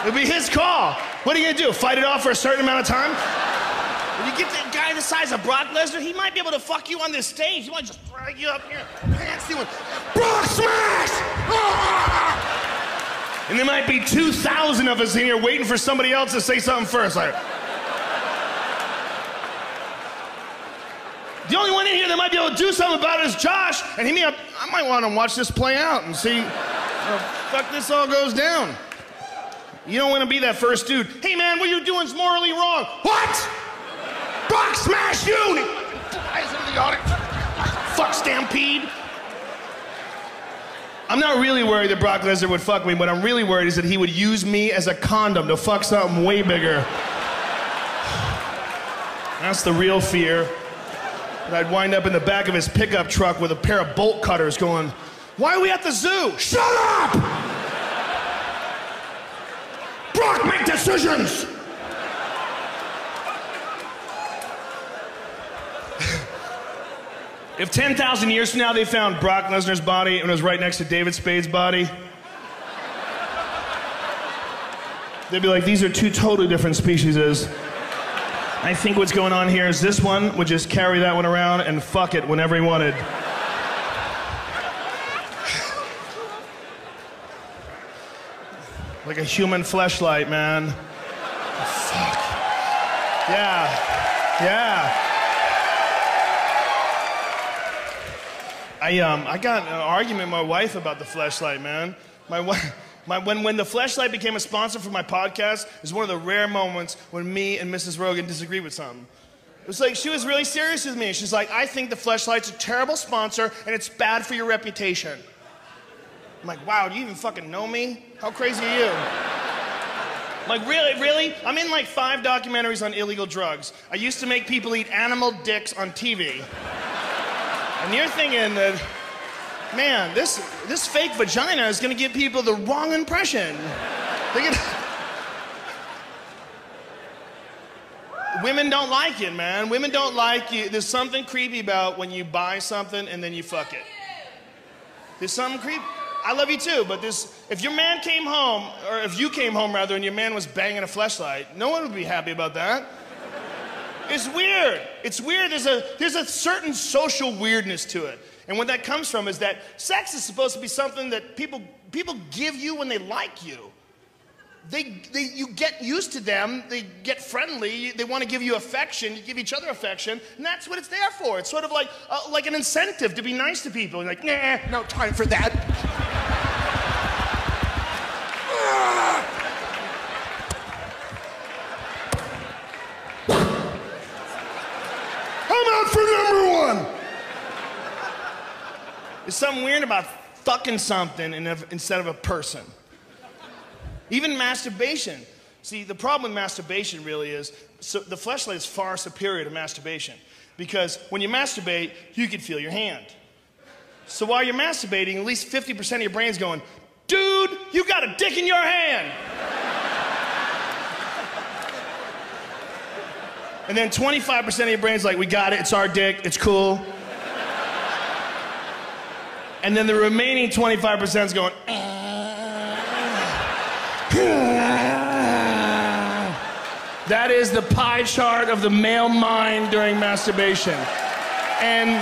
it'd be his call. What are you gonna do, fight it off for a certain amount of time? When you get that guy the size of Brock Lesnar, he might be able to fuck you on this stage. He might just drag you up here, pants doing, Brock smash! Ah! And there might be 2,000 of us in here waiting for somebody else to say something first. Like, the only one in here that might be able to do something about it is Josh, and I might want to watch this play out and see how the fuck this all goes down. You don't want to be that first dude. Hey man, what you're doing is morally wrong. What? Brock smash you! And he flies into the audience. Fuck stampede. I'm not really worried that Brock Lesnar would fuck me. What I'm really worried is that he would use me as a condom to fuck something way bigger. That's the real fear. That I'd wind up in the back of his pickup truck with a pair of bolt cutters going, why are we at the zoo? Shut up! Brock, make decisions! If 10,000 years from now they found Brock Lesnar's body and it was right next to David Spade's body, they'd be like, these are two totally different species. I think what's going on here is this one would just carry that one around and fuck it whenever he wanted. Like a human fleshlight, man. Fuck. Yeah. I got an argument with my wife about the fleshlight, man. When the fleshlight became a sponsor for my podcast, it was one of the rare moments when me and Mrs. Rogan disagreed with something. It was like, she was really serious with me. She's like, I think the fleshlight's a terrible sponsor and it's bad for your reputation. I'm like, wow, do you even fucking know me? How crazy are you? Like, really? I'm in like 5 documentaries on illegal drugs. I used to make people eat animal dicks on TV. And you're thinking that, man, this fake vagina is gonna give people the wrong impression. Women don't like it, man. Women don't like you. There's something creepy about when you buy something and then you fuck it. There's something creepy. I love you too, but if your man came home, or if you came home rather, and your man was banging a fleshlight, no one would be happy about that. It's weird. It's weird. There's a certain social weirdness to it. And what that comes from is that sex is supposed to be something that people give you when they like you. You get used to them, they get friendly, they want to give you affection, you give each other affection, and that's what it's there for. It's sort of like an incentive to be nice to people. You're like, nah, no time for that. I'm out for number 1. There's something weird about fucking something instead of a person. Even masturbation. See, the problem with masturbation really is, the fleshlight is far superior to masturbation. Because when you masturbate, you can feel your hand. So while you're masturbating, at least 50% of your brain's going, dude, you got a dick in your hand. And then 25% of your brain's like, we got it, it's our dick, it's cool. And then the remaining 25% is going, That is the pie chart of the male mind during masturbation. And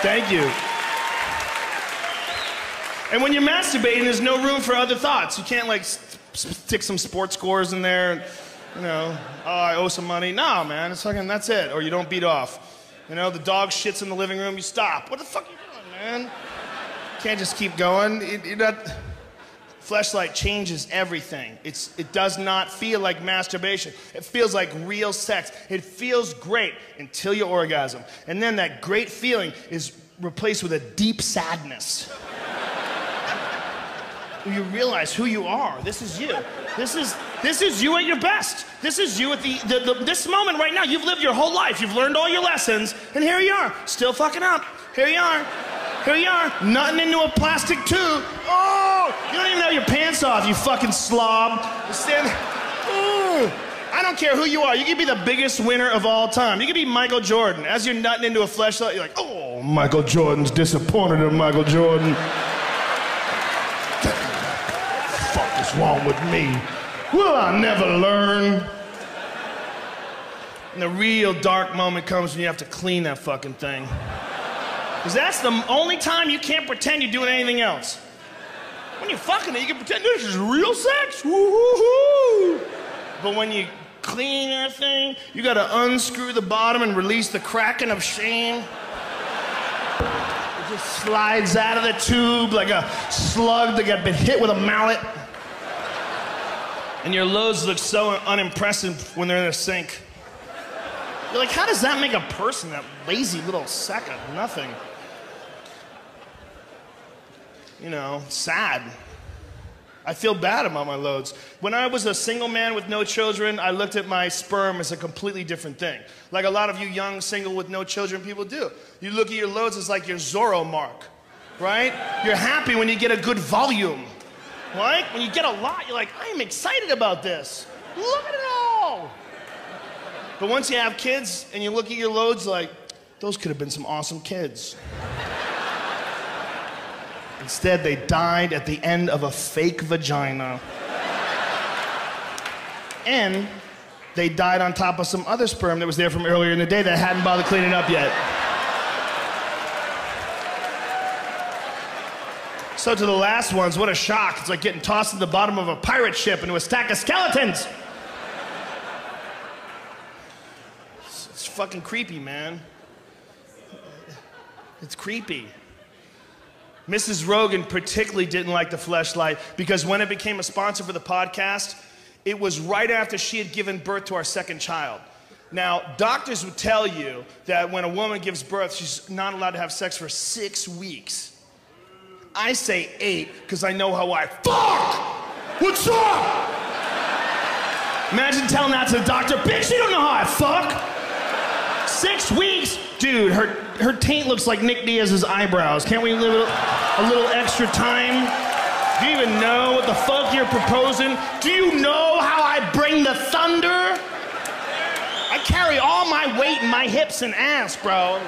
thank you. And when you're masturbating, there's no room for other thoughts. You can't like stick some sports scores in there, you know, oh, I owe some money. No, man, it's fucking, that's it. Or you don't beat off. You know, the dog shits in the living room, you stop. What the fuck are you doing, man? You can't just keep going. Fleshlight changes everything. It does not feel like masturbation. It feels like real sex. It feels great until you orgasm. And then that great feeling is replaced with a deep sadness. you realize who you are. This is you. This is you at your best. This is you at this moment right now. You've lived your whole life. You've learned all your lessons, and here you are, still fucking up. Here you are. Here you are, nutting into a plastic tube. Oh, you don't even have your pants off, you fucking slob. I don't care who you are. You can be the biggest winner of all time. You can be Michael Jordan. As you're nutting into a fleshlight, you're like, oh, Michael Jordan's disappointed in Michael Jordan. What the fuck is wrong with me? Will I never learn? And the real dark moment comes when you have to clean that fucking thing. Because that's the only time you can't pretend you're doing anything else. When you're fucking it, you can pretend this is real sex. Woo-hoo-hoo. But when you clean that thing, you gotta unscrew the bottom and release the kraken of shame. It just slides out of the tube like a slug that got been hit with a mallet. And your loads look so unimpressive when they're in a sink. You're like, how does that make a person, that lazy little sack of nothing? You know, sad. I feel bad about my loads. When I was a single man with no children, I looked at my sperm as a completely different thing. Like a lot of you young, single with no children people do. You look at your loads as like your Zorro mark, right? You're happy when you get a good volume, right? When you get a lot, you're like, I am excited about this. Look at it all. But once you have kids and you look at your loads like, those could have been some awesome kids. Instead, they died at the end of a fake vagina. And they died on top of some other sperm that was there from earlier in the day that hadn't bothered cleaning up yet. So to the last ones, what a shock. It's like getting tossed to the bottom of a pirate ship into a stack of skeletons. It's fucking creepy, man. It's creepy. Mrs. Rogan particularly didn't like the fleshlight because when it became a sponsor for the podcast, it was right after she had given birth to our second child. Now, doctors would tell you that when a woman gives birth, she's not allowed to have sex for 6 weeks. I say 8 because I know how I fuck! What's up? Imagine telling that to the doctor, bitch, you don't know how I fuck! 6 weeks? Dude, her taint looks like Nick Diaz's eyebrows. Can't we live a little extra time? Do you even know what the fuck you're proposing? Do you know how I bring the thunder? I carry all my weight in my hips and ass, bro.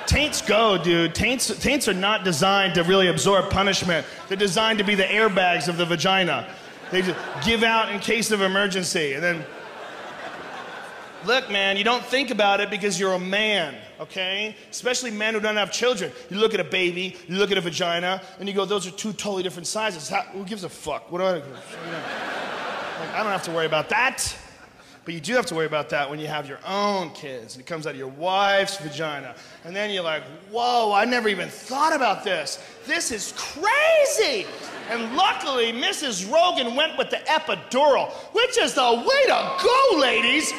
Taints go, dude. Taints are not designed to really absorb punishment. They're designed to be the airbags of the vagina. They just give out in case of emergency, and then... Look, man, you don't think about it because you're a man, okay? Especially men who don't have children. You look at a baby, you look at a vagina, and you go, those are 2 totally different sizes. Who gives a fuck? What do I... Like, I don't have to worry about that. But you do have to worry about that when you have your own kids, and it comes out of your wife's vagina. And then you're like, whoa, I never even thought about this. This is crazy. And luckily, Mrs. Rogan went with the epidural, which is the way to go, ladies.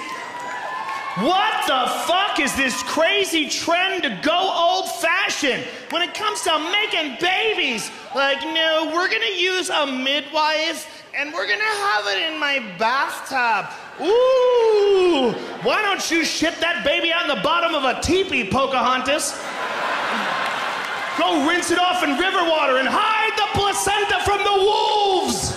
What the fuck is this crazy trend to go old-fashioned when it comes to making babies? Like, no, we're gonna use a midwife and we're gonna have it in my bathtub. Ooh, why don't you shit that baby out in the bottom of a teepee, Pocahontas? Go rinse it off in river water and hide the placenta from the wolves.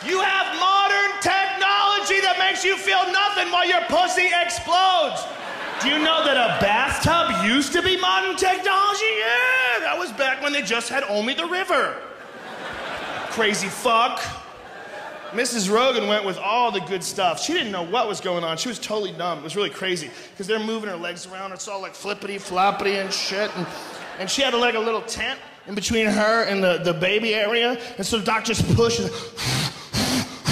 You have modern technology that makes you feel nothing while your pussy explodes. Do you know that a bathtub used to be modern technology? Yeah, that was back when they just had only the river. Crazy fuck. Mrs. Rogan went with all the good stuff. She didn't know what was going on. She was totally dumb. It was really crazy because they're moving her legs around. It's all like flippity floppity and shit. And she had like a little tent in between her and the baby area. And so the doc just pushed.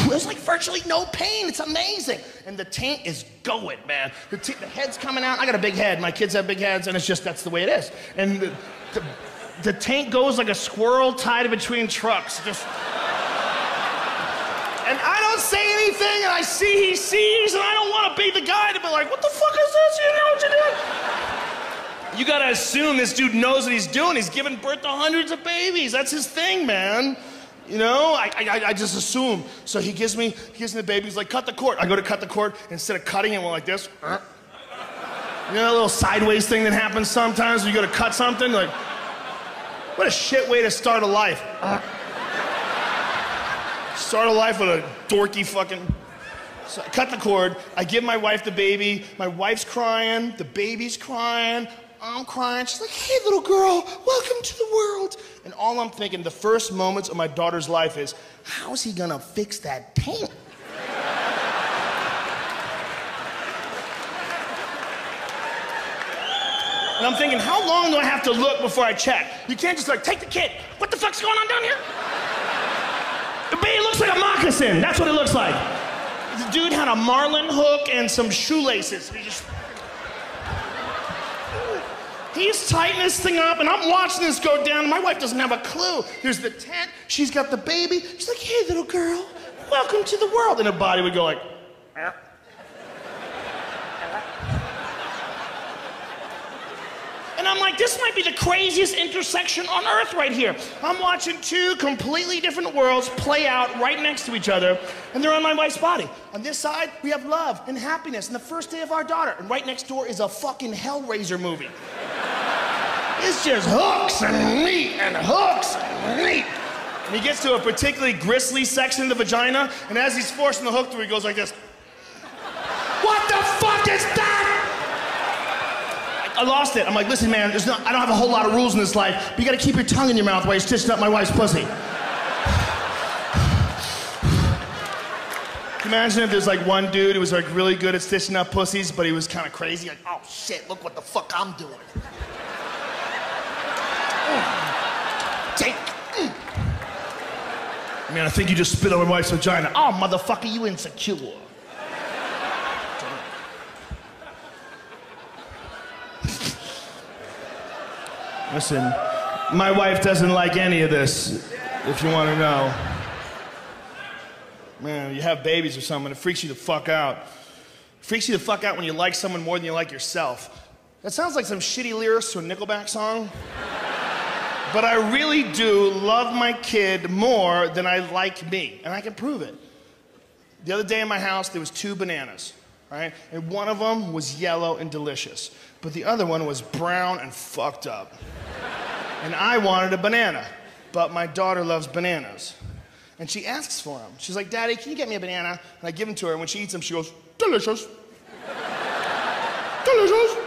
There's like virtually no pain. It's amazing. And the taint is going, man. The head's coming out. I got a big head. My kids have big heads, and it's just, that's the way it is. And the taint goes like a squirrel tied between trucks. Just... And I don't say anything, and I see he sees, and I don't want to be the guy to be like, what the fuck is this? You know what you're doing? You gotta assume this dude knows what he's doing. He's giving birth to hundreds of babies. That's his thing, man. You know, I just assume. So he gives me the baby. He's like, cut the cord. I go to cut the cord. And instead of cutting it, we're like this. You know that little sideways thing that happens sometimes when you go to cut something? Like, what a shit way to start a life. Start a life with a dorky fucking... So I cut the cord. I give my wife the baby. My wife's crying. The baby's crying. I'm crying. She's like, hey, little girl, welcome to the world. And all I'm thinking, the first moments of my daughter's life is, how's he gonna fix that taint? And I'm thinking, how long do I have to look before I check? You can't just like, take the kid. What the fuck's going on down here? The baby looks like a moccasin. That's what it looks like. The dude had a marlin hook and some shoelaces. He's tightening this thing up, and I'm watching this go down. My wife doesn't have a clue. There's the tent. She's got the baby. She's like, hey, little girl, welcome to the world. And her body would go like, And I'm like, this might be the craziest intersection on Earth right here. I'm watching two completely different worlds play out right next to each other, and they're on my wife's body. On this side, we have love and happiness and the first day of our daughter. And right next door is a fucking Hellraiser movie. It's just hooks and meat and hooks and meat. And he gets to a particularly gristly section of the vagina, and as he's forcing the hook through, he goes like this. What the fuck is that? I lost it. I'm like, listen, man, I don't have a whole lot of rules in this life, but you gotta keep your tongue in your mouth while you're stitching up my wife's pussy. Imagine if there's like one dude who was like really good at stitching up pussies, but he was kind of crazy. Like, oh shit, look what the fuck I'm doing. Take. Man, I think you just spit on my wife's vagina. Oh, motherfucker, you insecure. Listen, my wife doesn't like any of this, if you want to know. Man, you have babies or something, it freaks you the fuck out. It freaks you the fuck out when you like someone more than you like yourself. That sounds like some shitty lyrics to a Nickelback song. But I really do love my kid more than I like me, and I can prove it. The other day in my house, there was 2 bananas, right? And one of them was yellow and delicious, but the other one was brown and fucked up. And I wanted a banana, but my daughter loves bananas. And she asks for them. She's like, Daddy, can you get me a banana? And I give them to her, and when she eats them, she goes, delicious. Delicious.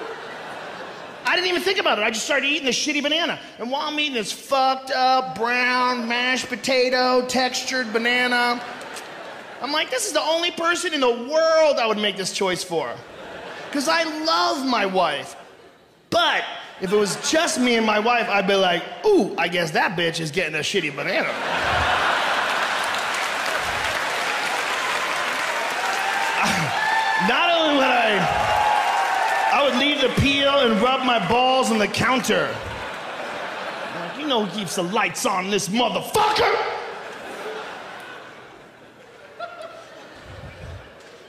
I didn't even think about it. I just started eating this shitty banana. And while I'm eating this fucked up, brown, mashed potato, textured banana, I'm like, this is the only person in the world I would make this choice for. Because I love my wife. But if it was just me and my wife, I'd be like, ooh, I guess that bitch is getting a shitty banana. Not only would I would leave the peel and rub my balls on the counter. Like, you know who keeps the lights on, this motherfucker?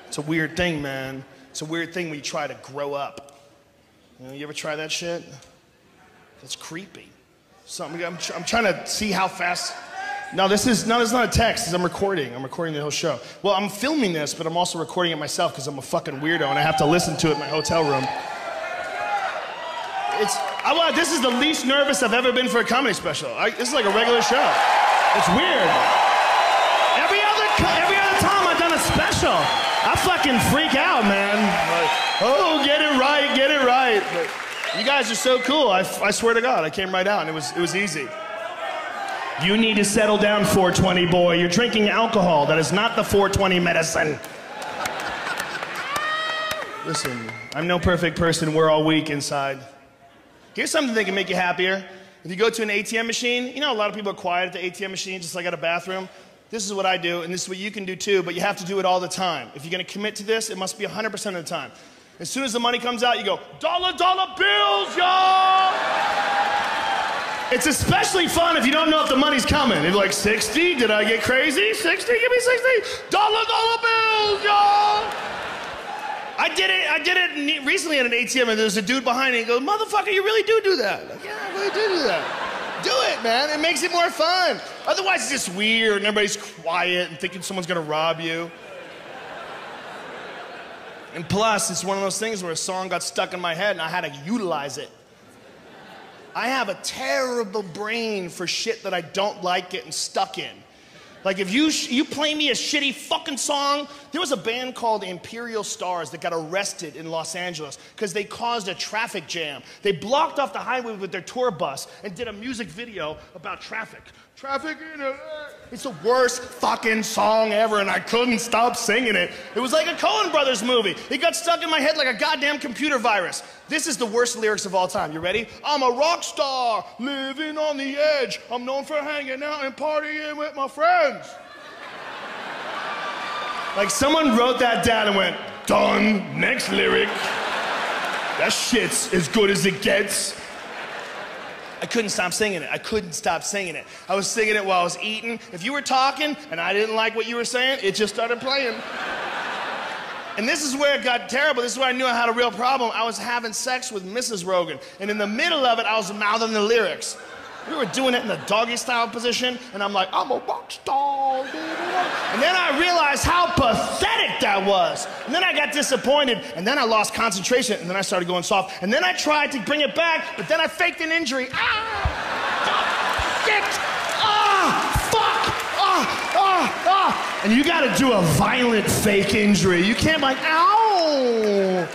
It's a weird thing, man. It's a weird thing when you try to grow up. You know, you ever try that shit? That's creepy. Something, I'm trying to see how fast. No, this is not a text. I'm recording. I'm recording the whole show. Well, I'm filming this, but I'm also recording it myself because I'm a fucking weirdo and I have to listen to it in my hotel room. This is the least nervous I've ever been for a comedy special. This is like a regular show. It's weird. Every other time I've done a special, I fucking freak out, man. Like, oh, get it right, get it right. But you guys are so cool. I swear to God, I came right out and it was easy. You need to settle down, 420 boy. You're drinking alcohol. That is not the 420 medicine. Listen, I'm no perfect person. We're all weak inside. Here's something that can make you happier. If you go to an ATM machine, you know a lot of people are quiet at the ATM machine, just like at a bathroom. This is what I do, and this is what you can do too, but you have to do it all the time. If you're gonna commit to this, it must be 100% of the time. As soon as the money comes out, you go, dollar, dollar bills, y'all! It's especially fun if you don't know if the money's coming. You're like, 60? Did I get crazy? 60? Give me 60. Dollar, dollar bills, y'all! I did it recently at an ATM, and there's a dude behind me. He goes, motherfucker, you really do that. Like, yeah, I really do that. Do it, man. It makes it more fun. Otherwise, it's just weird, and everybody's quiet and thinking someone's gonna rob you. And plus, it's one of those things where a song got stuck in my head, and I had to utilize it. I have a terrible brain for shit that I don't like getting stuck in. Like if you play me a shitty fucking song, there was a band called Imperial Stars that got arrested in Los Angeles because they caused a traffic jam. They blocked off the highway with their tour bus and did a music video about traffic. Traffic in LA. It's the worst fucking song ever, and I couldn't stop singing it. It was like a Coen Brothers movie. It got stuck in my head like a goddamn computer virus. This is the worst lyrics of all time. You ready? I'm a rock star, living on the edge. I'm known for hanging out and partying with my friends. Like someone wrote that down and went, done, next lyric. That shit's as good as it gets. I couldn't stop singing it. I couldn't stop singing it. I was singing it while I was eating. If you were talking and I didn't like what you were saying, it just started playing. And this is where it got terrible. This is where I knew I had a real problem. I was having sex with Mrs. Rogan. And in the middle of it, I was mouthing the lyrics. We were doing it in the doggy style position, and I'm like, I'm a rock star, baby. And then I realized how pathetic that was. And then I got disappointed, and then I lost concentration, and then I started going soft. And then I tried to bring it back, but then I faked an injury. Ah! Shit! Ah! Fuck! Ah! Ah! Ah! And you gotta do a violent fake injury. You can't like, ow!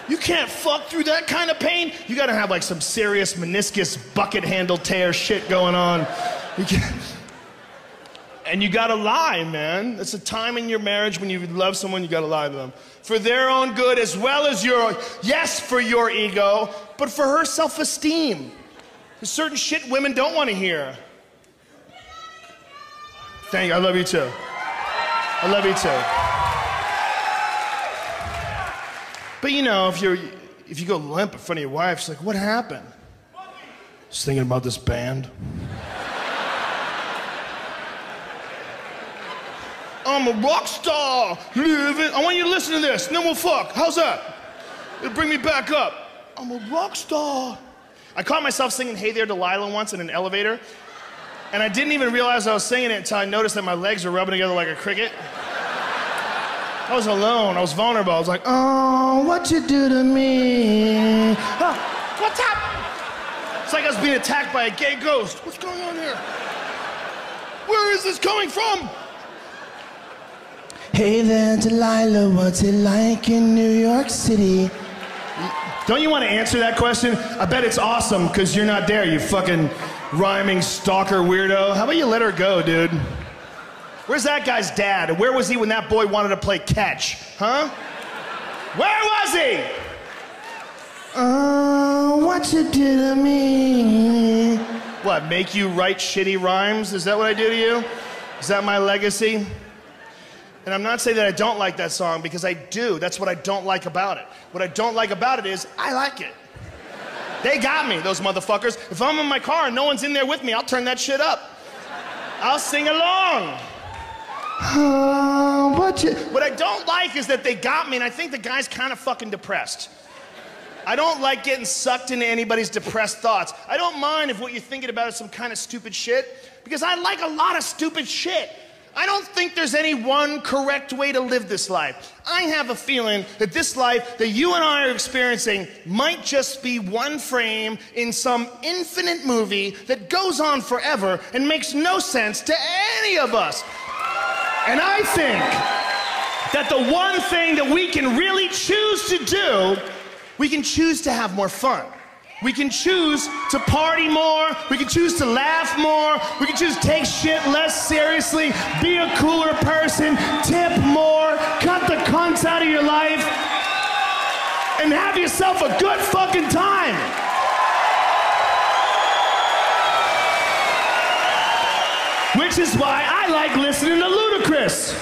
You can't fuck through that kind of pain. You gotta have like some serious meniscus bucket handle tear shit going on. And you gotta lie, man. It's a time in your marriage when you love someone, you gotta lie to them. For their own good as well as your, yes, for your ego, but for her self-esteem. There's certain shit women don't wanna hear. Thank you, I love you too. I love you too. But you know, if you go limp in front of your wife, she's like, what happened? Just thinking about this band. I'm a rock star, living. I want you to listen to this, and then we'll fuck. How's that? It'll bring me back up. I'm a rock star. I caught myself singing Hey There Delilah once in an elevator, and I didn't even realize I was singing it until I noticed that my legs were rubbing together like a cricket. I was alone, I was vulnerable. I was like, oh, what you do to me? Oh, what's up? It's like I was being attacked by a gay ghost. What's going on here? Where is this coming from? Hey there, Delilah, what's it like in New York City? Don't you want to answer that question? I bet it's awesome, because you're not there, you fucking rhyming stalker weirdo. How about you let her go, dude? Where's that guy's dad? Where was he when that boy wanted to play catch? Huh? Where was he? Oh, what you do to me? What, make you write shitty rhymes? Is that what I do to you? Is that my legacy? And I'm not saying that I don't like that song, because I do. That's what I don't like about it. What I don't like about it is I like it. They got me, those motherfuckers. If I'm in my car and no one's in there with me, I'll turn that shit up. I'll sing along. What I don't like is that they got me, and I think the guy's kind of fucking depressed. I don't like getting sucked into anybody's depressed thoughts. I don't mind if what you're thinking about is some kind of stupid shit, because I like a lot of stupid shit. I don't think there's any one correct way to live this life. I have a feeling that this life that you and I are experiencing might just be one frame in some infinite movie that goes on forever and makes no sense to any of us. And I think that the one thing that we can really choose to do, we can choose to have more fun. We can choose to party more. We can choose to laugh more. We can choose to take shit less seriously, be a cooler person, tip more, cut the cunts out of your life, and have yourself a good fucking time. Which is why I like listening to Ludacris.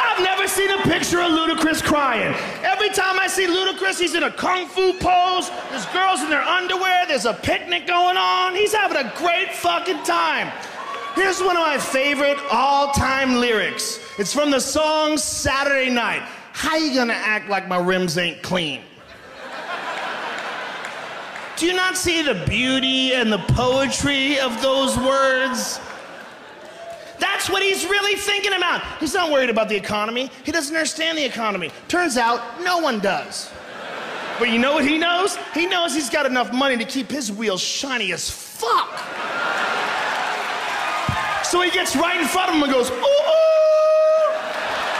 I've never seen a picture of Ludacris crying. Every time I see Ludacris, he's in a kung fu pose. There's girls in their underwear. There's a picnic going on. He's having a great fucking time. Here's one of my favorite all-time lyrics. It's from the song Saturday Night. How you gonna act like my rims ain't clean? Do you not see the beauty and the poetry of those words? That's what he's really thinking about. He's not worried about the economy. He doesn't understand the economy. Turns out, no one does. But you know what he knows? He knows he's got enough money to keep his wheels shiny as fuck. So he gets right in front of him and goes, ooh, ooh.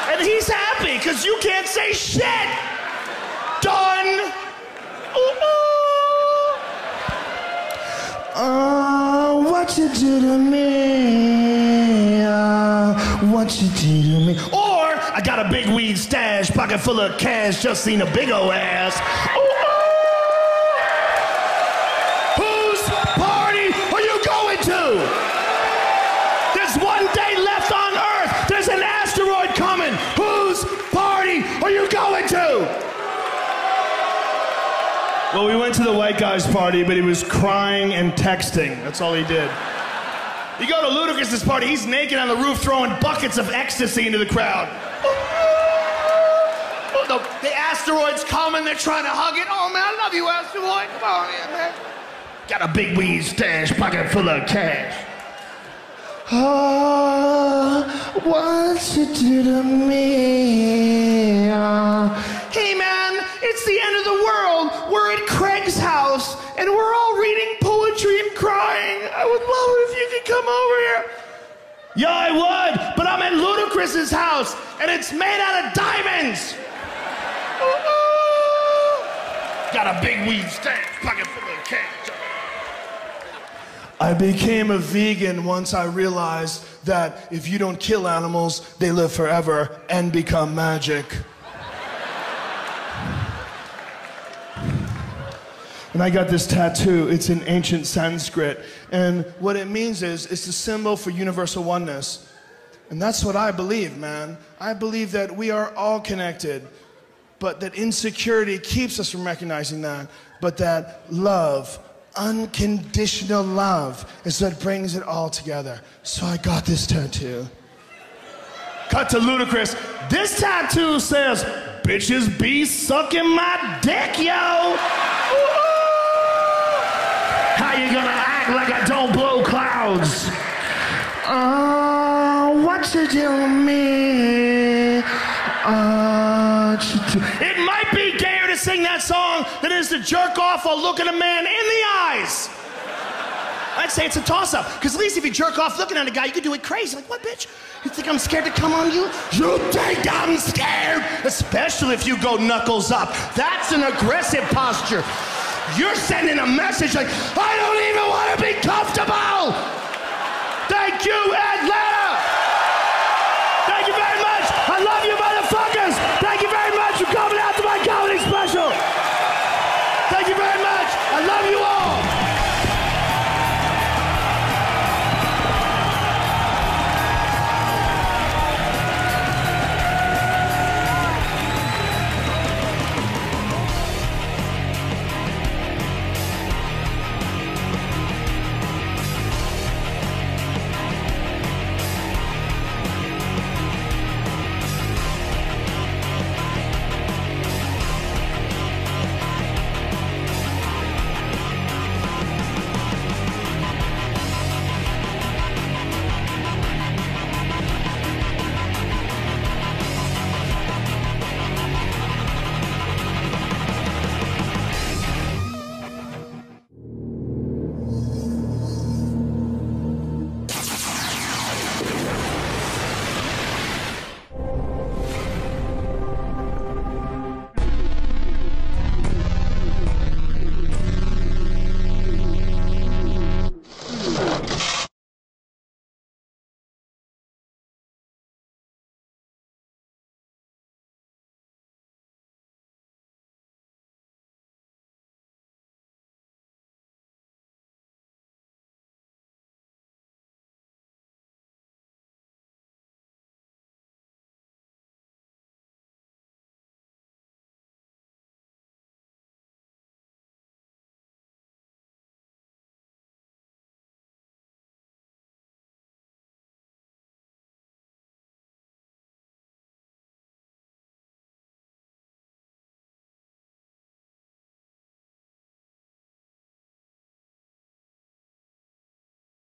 And he's happy, because you can't say shit. Done. Ooh, ooh. Oh, what you do to me, what you do to me. Or, I got a big weed stash, pocket full of cash, just seen a big ol' ass. Ooh, ooh. Whose party are you going to? There's one day left on Earth. There's an asteroid coming. Whose party are you going to? Well, we went to the white guy's party, but he was crying and texting. That's all he did. You go to Ludacris's party, he's naked on the roof throwing buckets of ecstasy into the crowd. The asteroid's coming, they're trying to hug it. Oh, man, I love you, asteroid. Come on in, man. Got a big weed stash, pocket full of cash. Oh, what you do to me? Hey, man, it's the end of the world. We're at Craig's house, and we're all reading poetry and crying. I would love it if you could come over here. Yeah, I would, but I'm at Ludacris's house, and it's made out of diamonds. Got a big weed stash, pocket full of cash. I became a vegan once I realized that if you don't kill animals, they live forever and become magic. And I got this tattoo. It's in ancient Sanskrit. And what it means is, it's a symbol for universal oneness. And that's what I believe, man. I believe that we are all connected, but that insecurity keeps us from recognizing that, but that love, unconditional love, is what brings it all together. So I got this tattoo. Cut to Ludacris. This tattoo says, bitches be sucking my dick, yo. Ooh. How you gonna act like I don't blow clouds? Oh, what you do to me? It might be gayer to sing that song than it is to jerk off while looking a man in the eyes. I'd say it's a toss-up, because at least if you jerk off looking at a guy, you could do it crazy. Like, what, bitch? You think I'm scared to come on you? You think I'm scared? Especially if you go knuckles up. That's an aggressive posture. You're sending a message like, I don't even want to be comfortable. Thank you,